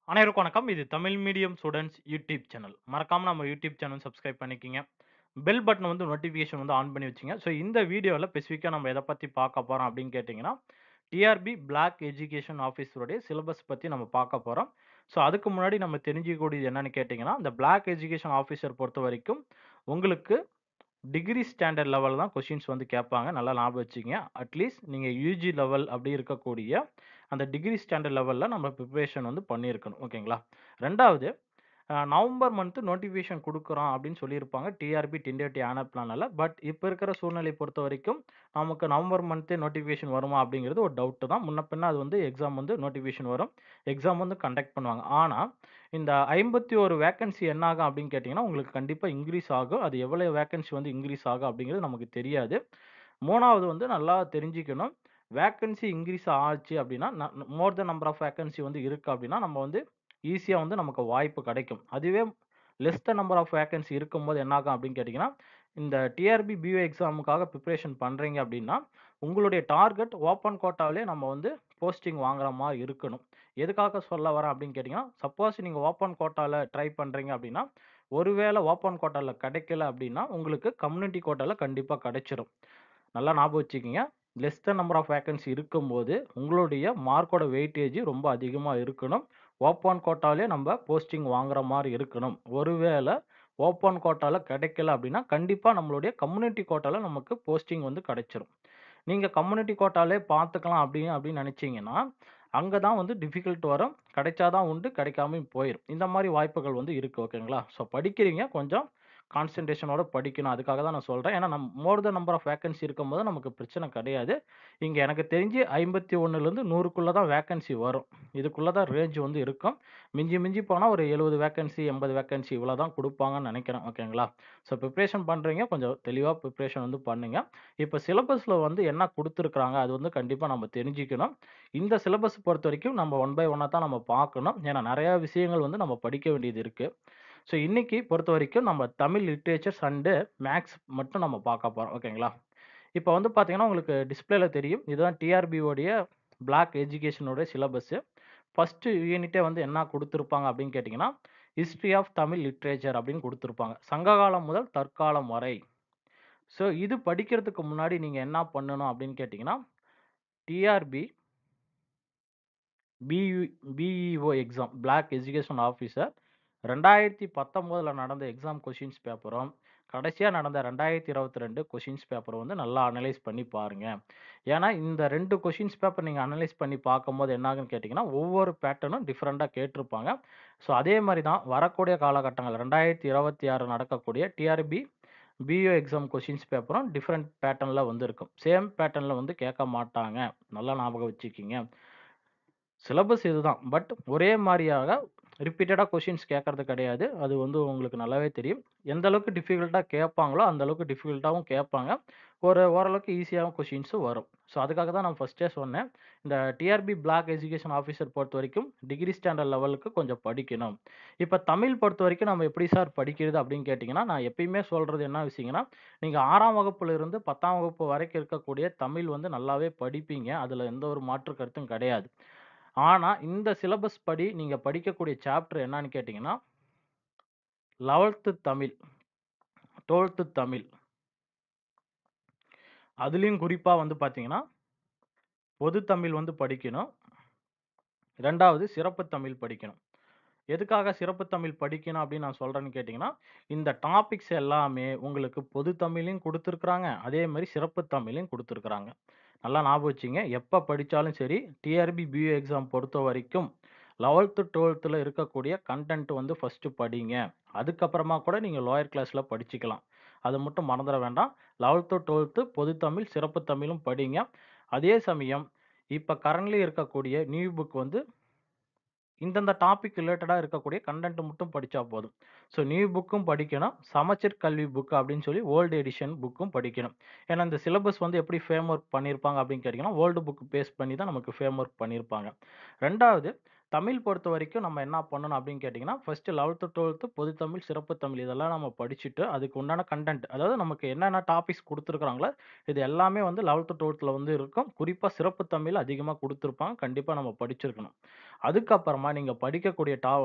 அனைவருக்கும் வணக்கம். இது Tamil medium students YouTube channel. மறக்காம நம்ம யூடியூப் சேனல் சப்ஸ்கிரைப் பண்ணிக்கங்க. பெல் பட்டன் வந்து நோட்டிஃபிகேஷன் வந்து ஆன் பண்ணி வச்சுங்க. ஸோ இந்த வீடியோல ஸ்பெசிஃபிக்கா நம்ம எத பத்தி பார்க்க போறோம் அப்படின்னு கேட்டீங்கன்னா, டிஆர்பி பிளாக் எஜுகேஷன் ஆஃபீஸருடைய சிலபஸ் பத்தி நம்ம பார்க்க போறோம். ஸோ அதுக்கு முன்னாடி நம்ம தெரிஞ்சுக்கக்கூடியது என்னன்னு கேட்டீங்கன்னா, இந்த பிளாக் எஜுகேஷன் ஆஃபீஸர் பொறுத்தவரைக்கும் உங்களுக்கு டிகிரி ஸ்டாண்டர்ட் லெவல் தான் கொஸ்டின்ஸ் வந்து கேட்பாங்க. நல்லா ஞாபகம் வச்சுக்கங்க. அட்லீஸ்ட் நீங்க யுஜி லெவல் அப்படி இருக்கக்கூடிய அந்த டிகிரி ஸ்டாண்டர்ட் லெவல்ல நம்ம பிரிப்பரேஷன் வந்து பண்ணியிருக்கணும். ஓகேங்களா? 2வது நவம்பர் மந்த் நோட்டிஃபிகேஷன் குடுக்குறோம் அப்படின்னு சொல்லியிருப்பாங்க. TRP tentative ஆனப்லானால. பட் இப்ப இருக்கிற சூழ்நிலைய பொறுத்தவரைக்கும், நமக்கு நவம்பர் மந்த்தே நோட்டிஃபிகேஷன் வருமா அப்படிங்கிறது ஒரு டவுட் தான். முன்ன பின்ன அது வந்து எக்ஸாம் வந்து நோட்டிஃபிகேஷன் வரும். எக்ஸாம் வந்து கண்டக்ட் பண்ணுவாங்க. ஆனா, இந்த 51 வேக்கன்சி என்ன ஆகும் அப்படின்னு கேட்டீங்கன்னா, உங்களுக்கு கண்டிப்பா இன்கிரீஸ் ஆகும். அது எவ்வளவு வேக்கன்சி வந்து இன்கிரீஸ் ஆகும் அப்படிங்கிறது நமக்கு தெரியாது. 3வது வந்து நல்லா தெரிஞ்சுக்கணும். வேக்கன்சி இன்கிரீஸ் ஆச்சு அப்படின்னா, மோர் தென் நம்பர் ஆஃப் வேக்கன்சி வந்து இருக்கு அப்படின்னா, நம்ம வந்து ஈஸியா வந்து நமக்கு வாய்ப்பு கிடைக்கும். அதுவே less than number of vacancy இருக்கும்போது என்ன ஆகும் அப்படின்னு கேட்டீங்கன்னா, இந்த டிஆர்பி, பிஓ எக்ஸாமுக்காக பிரிப்பரேஷன் பண்றீங்க அப்படின்னா, உங்களுடைய டார்கெட் ஓப்பன் கோட்டாவிலே நம்ம வந்து போஸ்டிங் வாங்குற மாரி இருக்கணும். எதுக்காக சொல்ல வரேன் அப்படின்னு கேட்டீங்கன்னா, சப்போஸ் நீங்க ஓப்பன் கோட்டால ட்ரை பண்றீங்க அப்படின்னா, ஒருவேளை ஓப்பன் கோட்டால கிடைக்கல அப்படின்னா, உங்களுக்கு கம்யூனிட்டி கோட்டால கண்டிப்பா கிடைச்சிரும். நல்லா ஞாபகம் வச்சுக்கங்க. Less than number of vacancy இருக்கும்போது, உங்களுடைய மார்க்கோட வெயிட்டேஜ் ரொம்ப அதிகமா இருக்கணும். ஓப்பன் கோட்டாலே நம்ப போஸ்டிங் வாங்குற மாரி இருக்கணும். ஒருவேள ஓப்பன் கோட்டால கிடைக்கல அப்டின்னா, கண்டிப்பா நம்மளுடைய கம்யூனிட்டி கோட்டால நமக்கு போஸ்டிங் வந்து கிடைச்சிரும். நீங்க கம்யூனிட்டி கோட்டாலே பார்த்துக்கலாம் அப்படின்னு நெனச்சீங்கன்னா, அங்க தான் வந்து டிஃபிகல்ட் வரும். கிடைச்சா தான் உண்டு, கிடைக்காமயும் போயிரும். இந்த மாரி வாய்ப்புகள் வந்து இருக்கு. ஓகேங்களா? ஸோ படிக்கிறீங்க கொஞ்சம் கான்சன்ட்ரேஷனோட படிக்கணும். அதுக்காக தான் நான் சொல்றேன். ஏன்னா, மோர் தென் நம்பர் ஆஃப் வேக்கன்சி இருக்கும்போது நமக்கு பிரச்சனை கிடையாது. இங்க எனக்கு தெரிஞ்சு 51லிருந்து 100க்குள்ள தான் வேக்கன்சி வரும். இதுக்குள்ள தான் ரேஞ்ச் வந்து இருக்கும். மிஞ்சி மிஞ்சி போனா ஒரு 70 வேக்கன்சி, 80 வேக்கன்சி இவ்வளோ தான் குடுப்பாங்கன்னு நெனைக்கிறேன். ஓகேங்களா? ஸோ பிரிப்பரேஷன் பண்றீங்க. கொஞ்சம் தெளிவா பிரிப்பரேஷன் வந்து பண்ணுங்க. இப்ப சிலபஸ்ல வந்து என்ன குடுத்துருக்காங்க, அது வந்து கண்டிப்பா நம்ம தெரிஞ்சுக்கணும். இந்த சிலபஸ் பொறுத்தவரைக்கும் நம்ம ஒன் பை ஒன்னா தான் நம்ம பார்க்கணும். ஏன்னா, நெறைய விஷயங்கள் வந்து நம்ம படிக்க வேண்டியது இருக்கு. ஸோ இன்னைக்கு பொறுத்தவரைக்கும் நம்ம தமிழ் லிட்டரேச்சர்ஸ் அண்டு மேத்ஸ் மட்டும் நம்ம பார்க்க போறோம். ஓகேங்களா? இப்ப வந்து பார்த்தீங்கன்னா, உங்களுக்கு டிஸ்ப்ளேல தெரியும். இதுதான் டிஆர்பி உடைய பிளாக் எஜுகேஷனோட சிலபஸ். ஃபர்ஸ்ட் யூனிட்டே வந்து என்ன குடுத்திருப்பாங்க அப்படின்னு கேட்டீங்கன்னா, ஹிஸ்டரி ஆஃப் தமிழ் லிட்டரேச்சர் அப்படின்னு குடுத்திருப்பாங்க. சங்ககாலம் முதல் தற்காலம் வரை. ஸோ இது படிக்கிறதுக்கு முன்னாடி நீங்க என்ன பண்ணணும் அப்படின்னு கேட்டீங்கன்னா, TRB PU BEO exam block education officer 2019ல நடந்த எக்ஸாம் கொஸ்டின்ஸ் பேப்பரும், கடைசியா நடந்த 2022 கொஸ்டின்ஸ் பேப்பரும் வந்து நல்லா அனலைஸ் பண்ணி பாருங்க. ஏன்னா, இந்த 2 கொஸ்டின்ஸ் பேப்பர் நீங்க அனலைஸ் பண்ணி பார்க்கும்போது என்ன ஆகும்னு கேட்டீங்கன்னா, ஒவ்வொரு பேட்டர்னும் டிஃபரெண்ட்டா கேட்டிருப்பாங்க. ஸோ அதே மாரி தான் வரக்கூடிய காலகட்டங்கள் 2026 நடக்கக்கூடிய டிஆர்பி பிஇஓ எக்ஸாம் கொஸ்டின்ஸ் பேப்பரும் டிஃபரெண்ட் பேட்டர்ன்ல வந்து இருக்கும். சேம் பேட்டர்ன்ல வந்து கேட்க மாட்டாங்க. நல்லா ஞாபகம் வச்சுக்கங்க. சிலபஸ் இதுதான். பட் ஒரே மாரியாக ரிப்பீட்டடா கொஸ்டின்ஸ் கேட்கறது கிடையாது. அது வந்து உங்களுக்கு நல்லாவே தெரியும். எந்த அளவுக்கு டிஃபிகல்ட்டா கேட்பாங்களோ, அந்த அளவுக்கு டிஃபிகல்ட்டாவும் கேட்பாங்க. ஓரளவுக்கு ஈஸியாவும் கொஸ்டின்ஸும் வரும். ஸோ அதுக்காக தான் நான் ஃபர்ஸ்ட்டே சொன்னேன். இந்த டிஆர்பி பிளாக் எஜுகேஷன் ஆஃபீசர் பொறுத்தவரைக்கும் டிகிரி ஸ்டாண்டர்ட் லெவலுக்கு கொஞ்சம் படிக்கணும். இப்ப தமிழ் பொறுத்தவரைக்கும் நம்ம எப்படி சார் படிக்கிறது அப்படின்னு கேட்டீங்கன்னா, நான் எப்பயுமே சொல்றது என்ன விஷயங்கன்னா, நீங்க 6ஆம் வகுப்புல இருந்து 10ஆம் வகுப்பு வரைக்கும் இருக்கக்கூடிய தமிழ் வந்து நல்லாவே படிப்பீங்க. அதுல எந்த ஒரு மாற்று கருத்தும் கிடையாது. ஆனா, இந்த சிலபஸ் படி நீங்க படிக்கக்கூடிய சாப்டர் என்னன்னு கேட்டீங்கன்னா, 11த் தமிழ், 12த் தமிழ். அதுலயும் குறிப்பா வந்து பார்த்தீங்கன்னா, பொது தமிழ் வந்து படிக்கணும். 2வது சிறப்பு தமிழ் படிக்கணும். எதுக்காக சிறப்பு தமிழ் படிக்கணும் அப்படின்னு நான் சொல்றேன்னு கேட்டீங்கன்னா, இந்த டாபிக்ஸ் எல்லாமே உங்களுக்கு பொது தமிழ்லயும் குடுத்துருக்காங்க. அதே மாரி சிறப்பு தமிழ்லயும் குடுத்துருக்காங்க. நல்லா ஞாபகம் வச்சுங்க. எப்ப படிச்சாலும் சரி, டிஆர்பி, பிஏ எக்ஸாம் பொறுத்தவரைக்கும் 11த், 12த்ல இருக்கக்கூடிய கன்டென்ட் வந்து ஃபர்ஸ்ட்டு படிங்க. அதுக்கப்புறமா கூட நீங்க லோயர் கிளாஸ்ல படிச்சுக்கலாம். அத மட்டும் மறந்துற வேண்டாம். 11த், 12த் பொது தமிழ், சிறப்பு தமிழும் படிங்க. அதே சமயம் இப்ப கரண்ட்லி இருக்கக்கூடிய நியூ புக் வந்து இந்தந்த டாபிக் ரிலேட்டடா இருக்கக்கூடிய கன்டென்ட் மட்டும் படிச்சா போதும். ஸோ நியூ புக்கும் படிக்கணும். சமச்சீர் கல்வி புக் அப்படின்னு சொல்லி ஓல்ட் எடிஷன் புக்கும் படிக்கணும். ஏன்னா இந்த சிலபஸ் வந்து எப்படி ஃப்ரேம் ஒர்க் பண்ணியிருப்பாங்க அப்படின்னு கேட்டீங்கன்னா, ஓல்டு புக் பேஸ் பண்ணி தான் நமக்கு ஃப்ரேம் ஒர்க் பண்ணியிருப்பாங்க. 2வது தமிழ் பொறுத்தவரைக்கும் நம்ம என்ன பண்ணணும் அப்படின்னு கேட்டீங்கன்னா, ஃபர்ஸ்ட் 11த், 12த் பொது தமிழ், சிறப்பு தமிழ் இதெல்லாம் நம்ம படிச்சுட்டு, அதுக்கு உண்டான கன்டென்ட் அதாவது நமக்கு என்னென்ன டாபிக்ஸ் குடுத்துருக்காங்களோ, இது எல்லாமே வந்து 11த், 12த்ல வந்து இருக்கும். குறிப்பா சிறப்பு தமிழ் அதிகமா குடுத்துருப்பாங்க. கண்டிப்பா நம்ம படிச்சிருக்கணும். அதுக்கப்புறமா நீங்க படிக்கக்கூடிய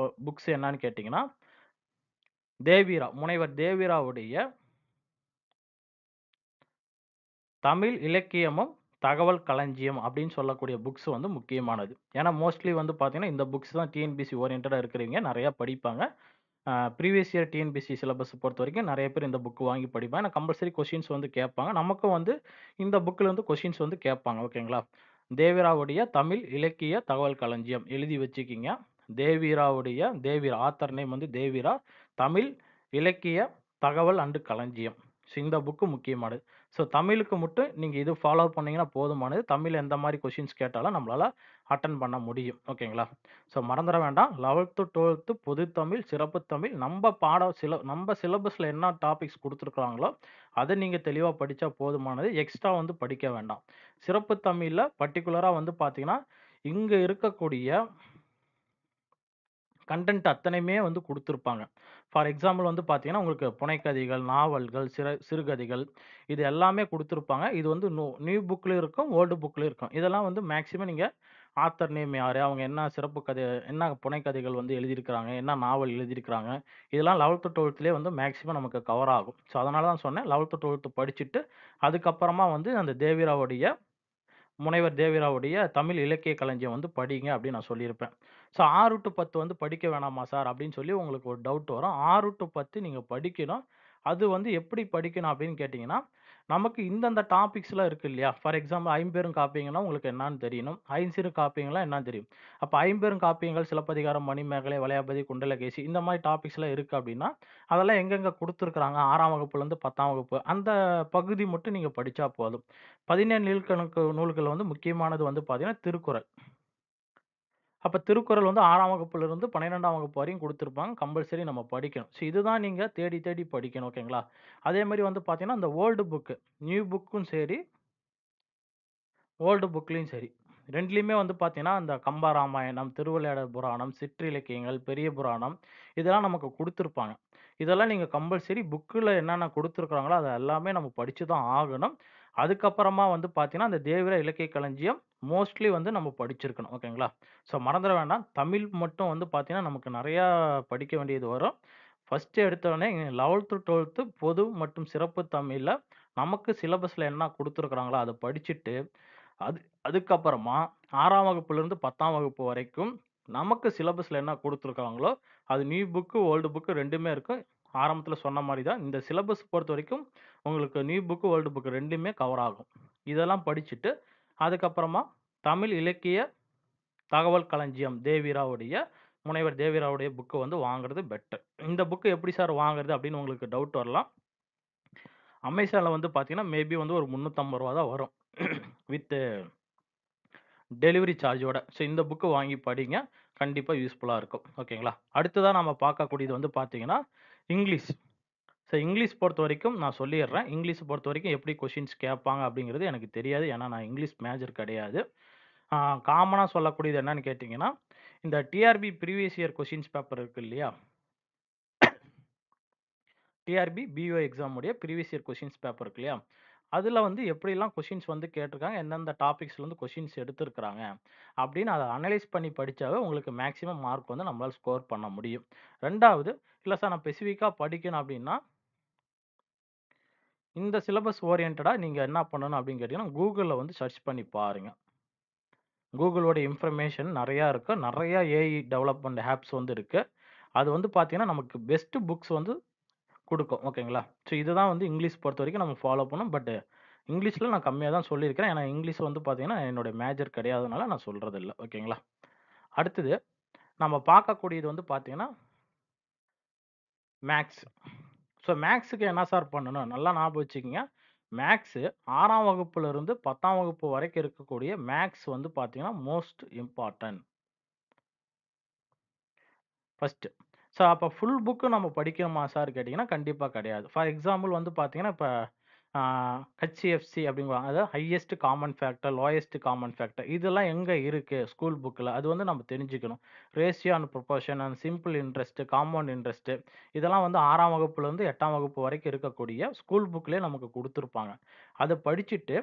புக்ஸ் என்னன்னு கேட்டீங்கன்னா, தேவிரா, முனைவர் தேவிராவுடைய தமிழ் இலக்கியமும், தகவல் களஞ்சியம் அப்படின்னு சொல்லக்கூடிய புக்ஸ் வந்து முக்கியமானது. ஏன்னா மோஸ்ட்லி வந்து பார்த்தீங்கன்னா, இந்த புக்ஸ் தான் டிஎன்பிஎஸ்சி ஓரியன்டடா இருக்கிறவங்க நெறையா படிப்பாங்க. ப்ரீவியஸ் இயர் டிஎன்பிஎஸ்சி சிலபஸ் பொறுத்தவரைக்கும் நெறைய பேர் இந்த புக் வாங்கி படிப்பாங்க. ஏன்னா கம்பல்சரி கொஸ்டின்ஸ் வந்து கேட்பாங்க. நமக்கும் வந்து இந்த புக்ல இருந்து கொஸ்டின்ஸ் வந்து கேட்பாங்க. ஓகேங்களா? தேவிராவுடைய தமிழ் இலக்கிய தகவல் களஞ்சியம் எழுதி வச்சுக்கிங்க. தேவிராவுடைய தேவிரா ஆத்தர் நேம் வந்து தேவிரா. தமிழ் இலக்கிய தகவல் அண்டு களஞ்சியம். ஸோ இந்த புக்கு முக்கியமானது. ஸோ தமிழுக்கு மட்டும் நீங்க இது ஃபாலோ பண்ணீங்கன்னா போதுமானது. தமிழ்ல எந்த மாரி கொஸ்டின்ஸ் கேட்டாலும் நம்மளால அட்டெண்ட் பண்ண முடியும். ஓகேங்களா? ஸோ மறந்துற வேண்டாம். 11த், 12த் பொது தமிழ், சிறப்பு தமிழ் நம்ப சிலபஸ்ல என்ன டாபிக்ஸ் குடுத்துருக்காங்களோ, அத நீங்க தெளிவா படிச்சா போதுமானது. எக்ஸ்ட்ரா வந்து படிக்க வேண்டாம். சிறப்பு தமிழ்ல பர்ட்டிகுலரா வந்து பார்த்தீங்கன்னா, இங்க இருக்கக்கூடிய கன்டென்ட் அத்தனையுமே வந்து குடுத்துருப்பாங்க. ஃபார் எக்ஸாம்பிள் வந்து பார்த்தீங்கன்னா, உங்களுக்கு புனைகதைகள், நாவல்கள், சிறுகதைகள் இது எல்லாமே குடுத்துருப்பாங்க. இது வந்து நியூ புக்லயும் இருக்கும், ஓல்டு புக்லயும் இருக்கும். இதெல்லாம் வந்து மேக்ஸிமம் நீங்க ஆத்தர் நேம் யாரு? அவங்க என்ன சிறப்பு கதை என்ன புனைகதைகள் வந்து எழுதியிருக்கிறாங்க? என்ன நாவல் எழுதியிருக்கிறாங்க? இதெல்லாம் 11த், 12த்லயே வந்து மேக்ஸிமம் நமக்கு கவர் ஆகும். ஸோ அதனால தான் சொன்னேன் 11த், 12த் படிச்சுட்டு, அதுக்கப்புறமா வந்து அந்த தேவிராவுடைய முனைவர் தேவிராவுடைய தமிழ் இலக்கிய களஞ்சியம் வந்து படிங்க அப்படின்னு நான் சொல்லியிருப்பேன். ஸோ 6 டூ 10 வந்து படிக்க வேணாமா சார்? அப்படின்னு சொல்லி உங்களுக்கு ஒரு டவுட் வரும். 6 டூ 10 நீங்க படிக்கணும். அது வந்து எப்படி படிக்கணும் அப்படின்னு கேட்டீங்கன்னா, நமக்கு இந்தந்த டாபிக்ஸ்லாம் இருக்கு இல்லையா? ஃபார் எக்ஸாம்பிள் ஐம்பெரும் காப்பியங்கன்னா உங்களுக்கு என்னான்னு தெரியணும். ஐஞ்சிறு காப்பியங்கள்லாம் என்னான்னு தெரியும். அப்ப ஐம்பெரும் காப்பியங்கள், சிலப்பதிகாரம், மணிமேகலை, வளையாபதி, குண்டலகேசி இந்த மாரி டாபிக்ஸ்லாம் இருக்கு அப்படின்னா, அதெல்லாம் எங்கெங்க குடுத்துருக்காங்க 6ஆம் வகுப்புலேருந்து 10ஆம் வகுப்பு அந்த பகுதி மட்டும் நீங்க படிச்சா போதும். 17 நீள்கணக்கு நூல்கள் வந்து முக்கியமானது வந்து பார்த்தீங்கன்னா, திருக்குறள். அப்ப திருக்குறள் வந்து 6ஆம் வகுப்பிலிருந்து 12ஆம் வகுப்பு வரையும் குடுத்திருப்பாங்க. கம்பல்சரி நம்ம படிக்கணும். ஸோ இதுதான் நீங்க தேடி தேடி படிக்கணும். ஓகேங்களா? அதே மாரி வந்து பார்த்தீங்கன்னா, இந்த ஓல்டு புக், நியூ புக்கும் சரி, ஓல்டு புக்லயும் சரி. 2லயுமே வந்து பார்த்தீங்கன்னா, இந்த கம்பராமாயணம், திருவிளையாடல் புராணம், சிற்றிலக்கியங்கள், பெரிய புராணம் இதெல்லாம் நமக்கு குடுத்திருப்பாங்க. இதெல்லாம் நீங்க கம்பல்சரி புக்ல என்னென்ன குடுத்துருக்காங்களோ, அத எல்லாமே நம்ம படிச்சு தான் ஆகணும். அதுக்கப்புறமா வந்து பார்த்தீங்கன்னா, அந்த தேவிர இலக்கிய களஞ்சியம் மோஸ்ட்லி வந்து நம்ம படிச்சிருக்கணும். ஓகேங்களா? ஸோ மறந்துற வேண்டாம். தமிழ் மட்டும் வந்து பார்த்தீங்கன்னா, நமக்கு நெறையா படிக்க வேண்டியது வரும். ஃபர்ஸ்ட் எடுத்தோனே 11த், 12த் பொது மற்றும் சிறப்பு தமிழ்ல நமக்கு சிலபஸ்ல என்ன குடுத்துருக்காங்களோ, அத படிச்சுட்டு அது அதுக்கப்புறமா 6ஆம் வகுப்பிலிருந்து 10ஆம் வகுப்பு வரைக்கும் நமக்கு சிலபஸ்ல என்ன குடுத்துருக்காங்களோ, அது நியூ புக், ஓல்டு புக் 2மே இருக்கும். ஆரம்பத்தில சொன்ன மாரி தான். இந்த சிலபஸ் பொறுத்தவரைக்கும் உங்களுக்கு நியூ புக், ஓல்டு புக் 2மே கவர் ஆகும். இதெல்லாம் படிச்சுட்டு, அதுக்கப்புறமா தமிழ் இலக்கிய தகவல் களஞ்சியம் தேவிராவுடைய முனைவர் தேவிராவுடைய புக்க வந்து வாங்குறது பெட்டர். இந்த புக் எப்படி சார் வாங்குறது அப்படின்னு உங்களுக்கு டவுட் வரலாம். அமேசான்ல வந்து பார்த்தீங்கன்னா, மேபி வந்து ஒரு ரூ. 350 தான் வரும். வித் டெலிவரி சார்ஜோட. ஸோ இந்த புக் வாங்கி படிங்க. கண்டிப்பா யூஸ்ஃபுல்லா இருக்கும். ஓகேங்களா? அடுத்ததா நம்ம பார்க்கக்கூடியது வந்து பார்த்தீங்கன்னா, இங்கிலீஷ். ஸோ இங்கிலீஷ் பொறுத்தவரைக்கும் நான் சொல்லிர்றேன். இங்கிலீஷ் பொறுத்தவரைக்கும் எப்படி கொஸ்டின்ஸ் கேட்பாங்க அப்படிங்கிறது எனக்கு தெரியாது. ஏன்னா நான் இங்கிலீஷ் மேஜர் கிடையாது. ஆ காமனா சொல்லக்கூடியது என்னன்னு கேட்டீங்கன்னா, இந்த TRP previous year questions paper இருக்கு இல்லையா? டிஆர்பி, பிஓ எக்ஸாம் உடைய ப்ரீவியஸ் இயர் கொஸ்டின்ஸ் பேப்பர் இருக்கு இல்லையா? அதுல வந்து எப்படிலாம் கொஸ்டின்ஸ் வந்து கேட்டிருக்காங்க, எந்தெந்த டாபிக்ஸ்ல இருந்து கொஸ்டின்ஸ் எடுத்திருக்கிறாங்க, அப்படின்னு அத அனலைஸ் பண்ணி படிச்சாவே உங்களுக்கு மேக்ஸிமம் மார்க் வந்து நம்மளால ஸ்கோர் பண்ண முடியும். 2வது, இல்ல சார் நான் ஸ்பெசிஃபிக்கா படிக்கணும் அப்படின்னா, இந்த சிலபஸ் ஓரியன்டடா நீங்க என்ன பண்ணணும் அப்படின்னு கேட்டீங்கன்னா, Googleல வந்து சர்ச் பண்ணி பாருங்க. Googleவோட இன்ஃபர்மேஷன் நெறையா இருக்கு. நெறைய ஏஐ டெவலப்மென்ட் ஆப்ஸ் வந்து இருக்கு. அது வந்து பார்த்தீங்கன்னா, நமக்கு பெஸ்ட் புக்ஸ் வந்து குடுக்கும். ஓகேங்களா? ஸோ இதுதான் வந்து இங்கிலீஷ் பொறுத்தவரைக்கும் நம்ம ஃபாலோ பண்ணணும். பட் இங்கிலீஷ்ல நான் கம்மியா தான் சொல்லியிருக்கிறேன். ஏன்னா இங்கிலீஷ் வந்து பார்த்தீங்கன்னா, என்னுடைய மேஜர் கிடையாதனால நான் சொல்றது இல்ல. ஓகேங்களா? அடுத்தது நம்ம பார்க்கக்கூடியது வந்து பார்த்தீங்கன்னா, மேத்ஸ். ஸோ மேத்ஸ்க்கு என்ன சார் பண்ணணும்? நல்லா ஞாபகம் வச்சுக்கங்க. மேத்ஸ் 6ஆம் வகுப்பிலிருந்து 10ஆம் வகுப்பு வரைக்கும் இருக்கக்கூடிய மேத்ஸ் வந்து பார்த்தீங்கன்னா, மோஸ்ட் இம்பார்ட்டன்ட். ஃபர்ஸ்ட். ஸோ அப்ப ஃபுல் புக் நம்ம படிக்கணுமா சார் கேட்டீங்கன்னா, கண்டிப்பா கிடையாது. ஃபார் எக்ஸாம்பிள் வந்து பார்த்தீங்கன்னா, இப்ப ஹெச்சிஎஃப்சி அப்படிங்குவாங்க. அதாவது highest common factor, lowest common factor இதெல்லாம் எங்க இருக்கு ஸ்கூல் புக்ல? அது வந்து நம்ம தெரிஞ்சுக்கணும். Ratio and proportion and simple interest, compound interest இதெல்லாம் வந்து 6ஆம் வகுப்புலேருந்து 8ஆம் வகுப்பு வரைக்கும் இருக்கக்கூடிய ஸ்கூல் புக்லயே நமக்கு குடுத்துருப்பாங்க. அத படிச்சுட்டு,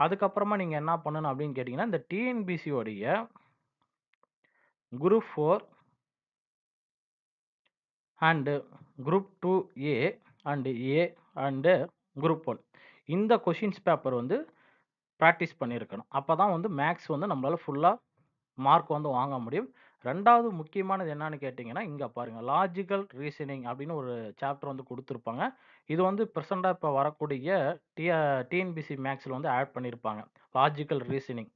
அதுக்கப்புறமா நீங்க என்ன பண்ணணும் அப்படின்னு கேட்டீங்கன்னா, இந்த டிஎன்பிசி உடைய group 4 and group 2A and A and group 1 இந்த கொஸ்டின்ஸ் பேப்பர் வந்து பிராக்டிஸ் பண்ணியிருக்கணும். அப்பதான் வந்து மேத்ஸ் வந்து நம்மளால ஃபுல்லா மார்க் வந்து வாங்க முடியும். 2வது முக்கியமானது என்னன்னு கேட்டீங்கன்னா, இங்க பாருங்க. லாஜிக்கல் ரீசனிங் அப்படின்னு ஒரு சாப்டர் வந்து குடுத்திருப்பாங்க. இது வந்து பிரசென்ட்டா இப்ப வரக்கூடிய டிஎன்பிசி மேத்ஸ்ல வந்து ஆட் பண்ணியிருப்பாங்க. Logical reasoning.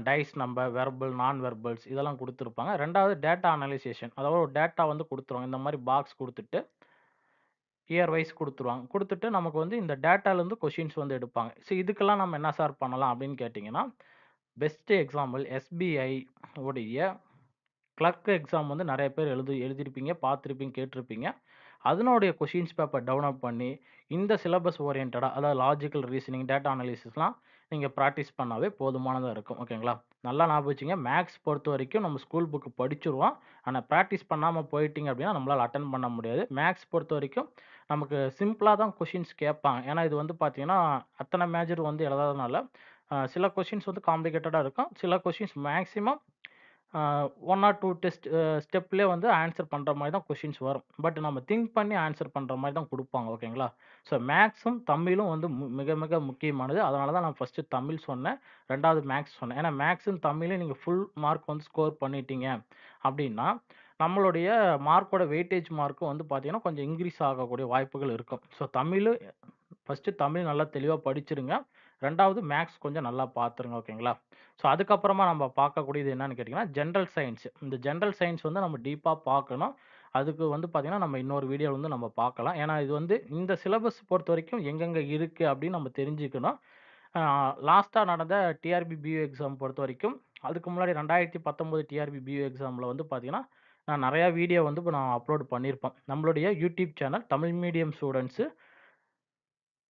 Dice number, verbal, non verbals இதெல்லாம் குடுத்திருப்பாங்க. 2வது டேட்டா அனலைசேஷன். அதாவது ஒரு டேட்டா வந்து குடுத்துருவாங்க. இந்த மாரி பாக்ஸ் குடுத்துட்டு இயர் வைஸ் குடுத்துருவாங்க. குடுத்துட்டு நமக்கு வந்து இந்த டேட்டாலருந்து கொஸ்டின்ஸ் வந்து எடுப்பாங்க. இதுக்கெல்லாம் நம்ம என்ன சார் பண்ணலாம் அப்படின்னு கேட்டீங்கன்னா, பெஸ்ட் எக்ஸாம்பிள் எஸ்பிஐ உடைய கிளர்க் எக்ஸாம் வந்து நெறைய பேர் எழுதியிருப்பீங்க, பார்த்திருப்பீங்க, கேட்டிருப்பீங்க. அதனுடைய கொஸ்டின்ஸ் பேப்பர் டவுன்லோட் பண்ணி, இந்த சிலபஸ் ஓரியன்டடா அதாவது லாஜிக்கல் ரீசனிங், டேட்டா அனாலிசிஸ்லாம் நீங்க பிராக்டிஸ் பண்ணாவே போதுமானதா இருக்கும். ஓகேங்களா? நல்லா ஞாபகம் வச்சுக்கங்க. மேத்ஸ் பொறுத்தவரைக்கும் நம்ம ஸ்கூல் புக் படிச்சுருவோம். ஆனா பிராக்டிஸ் பண்ணாம போயிட்டீங்க அப்படின்னா, நம்மளால அட்டெண்ட் பண்ண முடியாது. மேத்ஸ் பொறுத்தவரைக்கும் நமக்கு சிம்பிளா தான் கொஸ்டின்ஸ் கேட்பாங்க. ஏன்னா இது வந்து பார்த்தீங்கன்னா, அத்தன மேஜர் வந்து எழுதாதனால, சில கொஸ்டின்ஸ் வந்து காம்ப்ளிகேட்டடா இருக்கும். சில கொஸ்டின்ஸ் மேக்ஸிமம் 1 ஆர் 2 ஸ்டெப்லயே வந்து ஆன்ஸர் பண்ற மாரி தான் கொஸ்டின்ஸ் வரும். பட் நம்ம திங்க் பண்ணி ஆன்ஸர் பண்ற மாரி தான் குடுப்பாங்க. ஓகேங்களா? மேத்ஸும், தமிழும் வந்து மிக மிக முக்கியமானது. அதனால தான் நான் ஃபர்ஸ்ட்டு தமிழ் சொன்னேன். 2வது மேத்ஸ் சொன்னேன். ஏன்னா மேத்ஸும், தமிழையும் நீங்க ஃபுல் மார்க் வந்து ஸ்கோர் பண்ணிட்டீங்க அப்டின்னா, நம்மளுடைய மார்க்கோட வெயிட்டேஜ் மார்க்கும் வந்து பார்த்தீங்கன்னா, கொஞ்சம் இன்கிரீஸ் ஆகக்கூடிய வாய்ப்புகள் இருக்கும். தமிழு ஃபர்ஸ்ட்டு தமிழ் நல்லா தெளிவா படிச்சுருங்க. 2வது மேத்ஸ் கொஞ்சம் நல்லா பார்த்துருங்க. ஓகேங்களா? அதுக்கப்புறமா நம்ம பார்க்கக்கூடியது என்னன்னு கேட்டீங்கன்னா, ஜெனரல் சயன்ஸ். இந்த ஜெனரல் சயன்ஸ் வந்து நம்ம டீப்பா பார்க்கணும். அதுக்கு வந்து பார்த்தீங்கன்னா, நம்ம இன்னொரு வீடியோல வந்து நம்ம பார்க்கலாம். ஏன்னா, இது வந்து இந்த சிலபஸ் பொறுத்தவரைக்கும் எங்கெங்க இருக்கு அப்படின்னு நம்ம தெரிஞ்சுக்கணும். ஆ லாஸ்ட்டா நடந்த டிஆர்பி பியூ எக்ஸாம் பொறுத்தவரைக்கும், அதுக்கு முன்னாடி 2019 டிஆர்பி பியூ எக்ஸாம்ல வந்து பார்த்தீங்கன்னா, நான் நெறையா வீடியோ வந்து இப்ப நான் அப்லோட் பண்ணியிருப்பேன். நம்மளுடைய YouTube channel Tamil medium students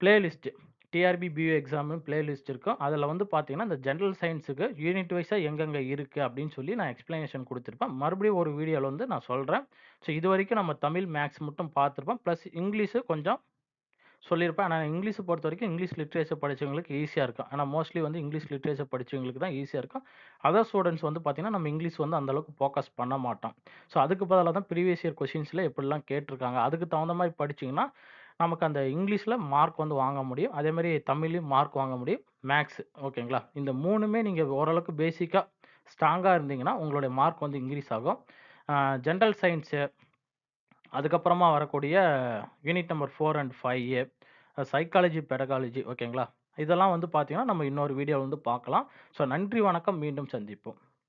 playlist TRB PU எக்ஸாம்னு பிளேலிஸ்ட் இருக்கும். அதில வந்து பார்த்தீங்கன்னா, இந்த ஜெனரல் சயன்ஸுக்கு யூனிட் வைஸா எங்கெங்க இருக்கு அப்படின்னு சொல்லி நான் எக்ஸ்ப்ளனேஷன் குடுத்திருப்பேன். மறுபடியும் ஒரு வீடியோல வந்து நான் சொல்றேன். இதுவரைக்கும் நம்ம தமிழ், மேத்ஸ் மட்டும் பார்த்துருப்போம். பிளஸ் இங்கிலீஷு கொஞ்சம் சொல்லியிருப்பேன். ஆனா இங்கிலீஷ பொறுத்தவரைக்கும் இங்கிலீஷ் லிட்ரேச்சர் படிச்சவங்களுக்கு ஈஸியா இருக்கும். ஆனா மோஸ்ட்லி வந்து இங்கிலீஷ் லிட்ரேச்சர் படிச்சவங்களுக்கு தான் ஈஸியா இருக்கும். அதர் ஸ்டூடண்ட்ஸ் வந்து பார்த்தீங்கன்னா, நம்ம இங்கிலீஷ் வந்து அந்த அளவுக்கு ஃபோக்கஸ் பண்ண மாட்டோம். அதுக்கு பதிலா தான் ப்ரீவியஸ் இயர் கொஸ்டின்ஸ்ல எப்படிலாம் கேட்டிருக்காங்க. அதுக்கு தகுந்த மாரி படிச்சீங்கன்னா, நமக்கு அந்த இங்கிலீஷ்ல மார்க் வந்து வாங்க முடியும். அதேமாரி தமிழ்லயும் மார்க் வாங்க முடியும். மேத்ஸ் ஓகேங்களா? இந்த 3மே நீங்க ஓரளவுக்கு பேசிக்கா ஸ்ட்ராங்கா இருந்தீங்கன்னா, உங்களுடைய மார்க் வந்து இன்கிரீஸ் ஆகும். ஜெனரல் சயன்ஸ் அதுக்கப்புறமா வரக்கூடிய யூனிட் நம்பர் 4 அண்ட் 5 சைக்காலஜி, பெடகாலஜி ஓகேங்களா? இதெல்லாம் வந்து பார்த்தீங்கன்னா, நம்ம இன்னொரு வீடியோல வந்து பார்க்கலாம். நன்றி, வணக்கம். மீண்டும் சந்திப்போம்.